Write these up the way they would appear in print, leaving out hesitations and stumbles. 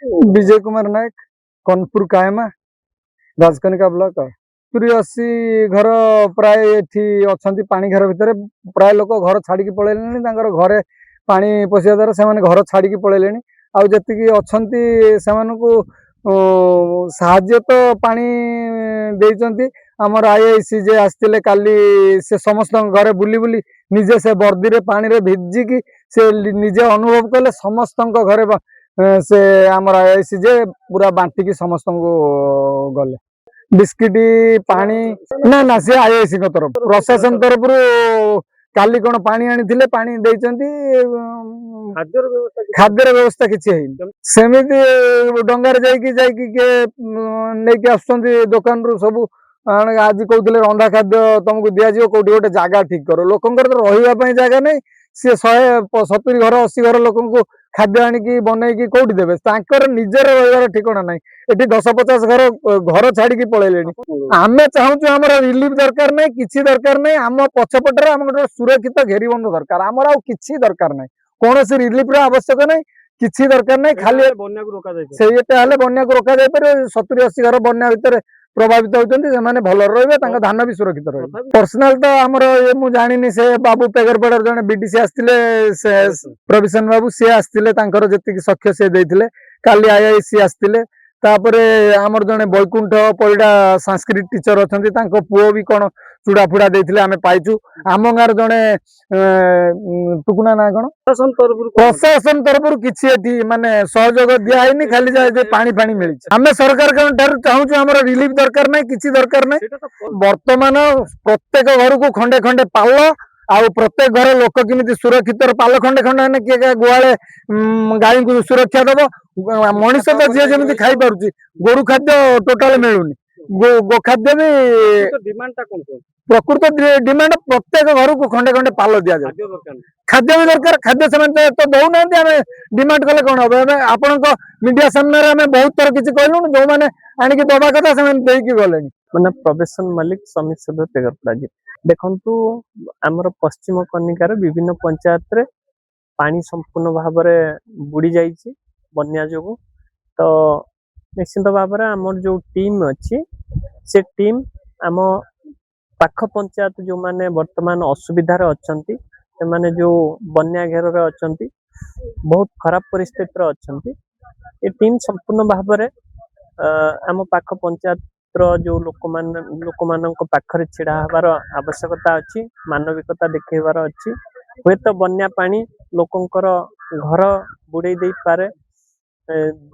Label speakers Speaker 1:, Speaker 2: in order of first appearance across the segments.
Speaker 1: विजय कुमार नायक कनपुर कायमा राजकनिका ब्लॉक 80 घर प्राय एठी अछंती पानी घर भितर प्राय लोक घर छाड़ी पळेलेनी तांकर घरे पानी पसिया द्वारा से घर छाड़ी पळेलेनी आ जति अछंती सेमानकु साहाଯ୍य तो पानी देइचंती हमर आईआईसी जे आस्तिले काली से समस्त घरे बुली बुली निजे से बर्दी रे पानी रे भिजिकी से निजे अनुभव कले समस्त घरे से आमर आईआईसी जे पूरा बांटिकी समस्त गले बिस्किट पानी ना ना से आईआईसी तरफ प्रशासन तरफ काली कौन पानी आनी पानी देइचंती खाद्यर व्यवस्था किसी सेमती डंगार जाइकी आसुचंती दुकान रु सब आज कहते रंधा खाद्य तुमको दिज्व कौटी गोटे जगह ठीक कर लोकंर तो रही जगह नहीं सी 170 घर 80 घर लोक खाद्य आणिकी बनईकी कौटी देवे निजर रही ठिकाना ना ये 10-50 घर घर छाड़ी पलैले आम चाहूँ आम रिलीफ दरकार ना कि दरकार ना आम पछपटे आम गोटे सुरक्षित घेरीबंध दरकार आमर आउ कि दरकार ना कौन सी रिलीफ आवश्यक ना कि दरकार ना खाली बन्या को रोक जाए 70-80 घर बन्या भितर प्रभावित होती भल रे धान भी सुरक्षित रहे पर्सनाल तो आमर मु जानी से बाबू पेगरपेड़ जड़े बीडीसी आसते प्रवीषण बाबू सी आसते जी सख्य सी देते काली आईआईसी आसते आमर जड़े बैकुंठ परिडा संस्कृत टीचर अच्छा पुओ भी कौन चूड़ा फुड़ा देते आम पाइचु आम गाँव जड़े टुकुना ना कौन प्रशासन तरफ किसी माने सहयोग दिखाई खाली जाए पानी फाणी मिली आम सरकार चाहूँ आम रिलीफ दरकार ना कि दरकार ना बर्तमान प्रत्येक घर को खंडे खंडे पाल आउ प्रत्येक घर लोक किमिति सुरक्षित पाल खंडे खंडे किए गुआले गाई को सुरक्षा दब मनीष तो जी जमी खाई पार्टी गोरु खाद्य टोटाल मिलूनी गो खाद्य भी प्रकृत डिमांड प्रत्येक घर को खंडे खंडे पाल दि जाए खाद्य भी दरकार खाद्य से तो दौना आम डिमांड कले कौन हम आपण मीडिया सामने आम बहुत थर किसी कहलु जो मैंने आणिकी दबा कथा से गले
Speaker 2: मैंने प्रवेशन मालिक समित सभ्य पेगरपड़ा जी देखु आमर पश्चिम कनिकार विभिन्न पंचायत रे पानी संपूर्ण भाव बुड़ी जाइए बन्या जो तो निश्चित भाव आमर जो टीम अच्छी से टीम आम पाख पंचायत जो माने वर्तमान असुविधार अच्छी से जो बन्या घेर अच्छा बहुत खराब परिस्थिति अच्छा ये टीम संपूर्ण भाव आम पाख पंचायत जो लोक मान पाखरे छिड़ा हबार आवश्यकता अच्छी मानविकता देखेबार अच्छी हुए तो बन्या पानी लोकंकर घर बुड़े दे पारे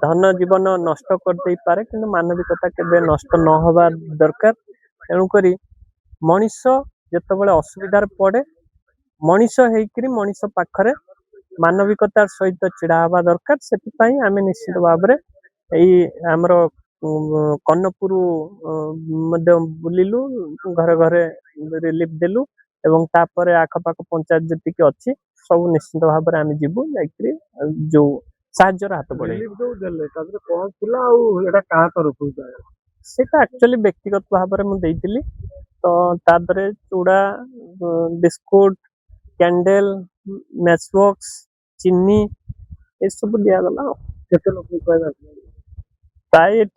Speaker 2: धन जीवन नष्ट कर दे पारे किंतु मानविकता केबे नष्ट न होबा दरकार तेणुक मनीष जितेबाला असुविधार पड़े मनीष होकरी मनीष पाखरे मानविकतार सहित छिड़ा हवा दरकार से आम निश्चित भाव आमर कन्नपुर बुलिलु घरे घरे रिलीफ देलु एवं तापर आखपाख पंचायत जी अच्छी सब निश्चित भाव आम जीवु जो साहाଯ୍यर हाथ बढ़े एक्चुअली व्यक्तिगत भाव में मुझे तो तादरे चूड़ा बिस्कुट कैंडल मैच बॉक्स चीनी ये सब दिगला प्राय 100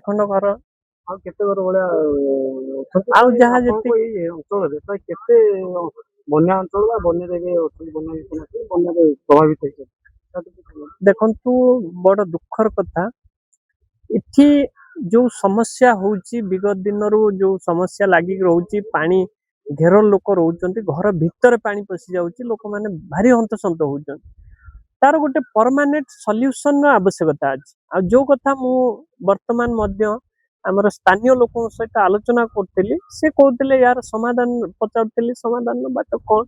Speaker 2: खंड घर देखु बड़ दुखर कथा इथि जो समस्या होउची विगत दिन रो जो समस्या लागी रोची पानी घेर लोक रोचंती घर भितर पानी पसी जाउची लोक माने भारी हंतसंत होउचन तार गोटे परमानेंट सॉल्यूशन आवश्यकता अछि आ जो कथा मु वर्तमान मध्य आमर स्थानीय लोक सहित आलोचना करथिली से कहथिले यार समाधान पचारथिली समाधान बाट कोन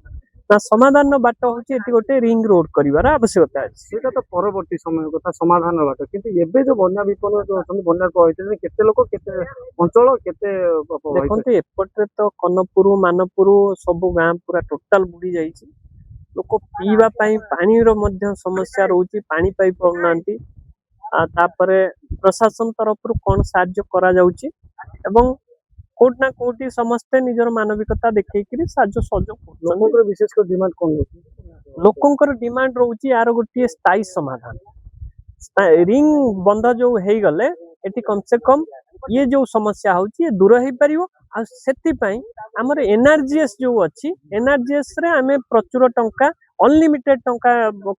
Speaker 2: ना समाधान बाट होची एटी गोटे रिंग रोड करिवार आवश्यकता अछि
Speaker 3: सेटा तो परवर्ती समय कथा समाधान बाट किंतु एबे जो बन्या विपन्न जो अछन बन्या कहैते केते लोक केते अंचल केते
Speaker 2: देखंतु एपटरे तो कन्नपुर मानपुर सब गां पूरा टोटल बुडी जाईची लोक पीवा पानी रो मध्य समस्या रोची पानी पाई पाउनांती तापरे प्रशासन तरफ कौन साहाଯ୍य करा जाउची एवं कोट ना कोटी समस्ते निजर मानविकता देखैकरी साजो सहयोग करछन
Speaker 3: ଲୋକଙ୍କର ବିଶେଷ କରି ଡିମାଣ୍ଡ କଣ ରହୁଛି?
Speaker 2: लोकंकर डिमांड रोची यार गोटे स्थायी समाधान रिंग बंध जो हो गले एटी कम से कम ये जो समस्या होची ये दूर हो पारिबो आ सेति पई हमर एनआरजीएस जो अछि एनआरजीएस रे हमें प्रचुर टंका अनलिमिटेड टंका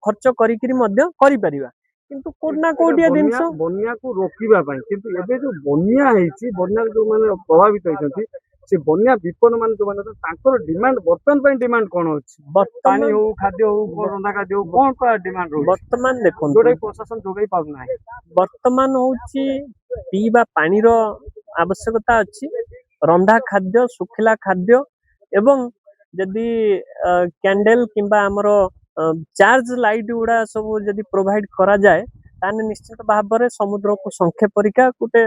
Speaker 2: खर्च करिकरी मध्य करि परिबा किंतु कोड ना कोडिया जिंस
Speaker 3: ବନ୍ୟାକୁ ରୋକିବା ପାଇଁ କିନ୍ତୁ ଏବେ ଯୋଉ ବନ୍ୟା ହେଇଛି ବନ୍ୟାରେ ଯୋଉମାନେ प्रभावित ହେଇଛନ୍ତି ସେ ବନ୍ୟା ବିପନ୍ନ ମାନେ ଯୋଉମାନେ ଅଛନ୍ତି, ତାଙ୍କର ଡିମାଣ୍ଡ ବର୍ତ୍ତମାନ ପାଇଁ ଡିମାଣ୍ଡ କଣ ଅଛି? ପାଣି ହଉ ଖାଦ୍ୟ ହଉ ରନ୍ଧା ଖାଦ୍ୟ ହଉ କଣ ଡିମାଣ୍ଡ ରହୁଛି
Speaker 2: वर्तमान देखो
Speaker 3: ଯୋଉଟା କି ପ୍ରଶାସନ ଯୋଗାଇ ପାରୁନାହିଁ?
Speaker 2: वर्तमान होची पीवा पानीर आवश्यकता अछि रंधा खाद्य सुखिला खाद्य एवं जदि कैंडल किंबा हमर चार्ज लाइट गुड़ा सब जदि प्रोवाइड करा जाए ताने निश्चित भाव में समुद्र को संख्या परिका गोटे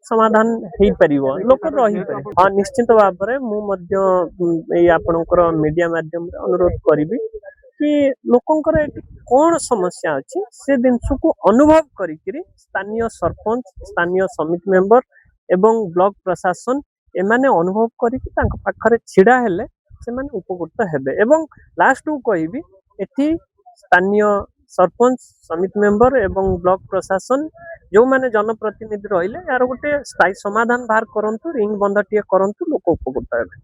Speaker 2: समाधान हो परिबो लोक रही पारे हाँ निश्चित भाव में मु मध्य एई आपनकर मीडिया माध्यम रे अनुरोध करिवि कि लोकंकर एटी कौन समस्या अछि से जिनस को अनुभव करिकरी स्थानीय सरपंच स्थानीय समिति मेंबर एवं ब्लॉक प्रशासन एमाने अनुभव करिकि तांक पाखरे छिड़ा हेले से माने उपकृत हेबे एवं लास्ट को कहिबी एठी स्थानीय सरपंच समिति मेंबर एवं ब्लॉक प्रशासन जो माने जनप्रतिनिधि रहिले यार गोटे स्थायी समाधान बाहर करंतु रिंग बंधटिए करंतु लोक उपकृत हेबे।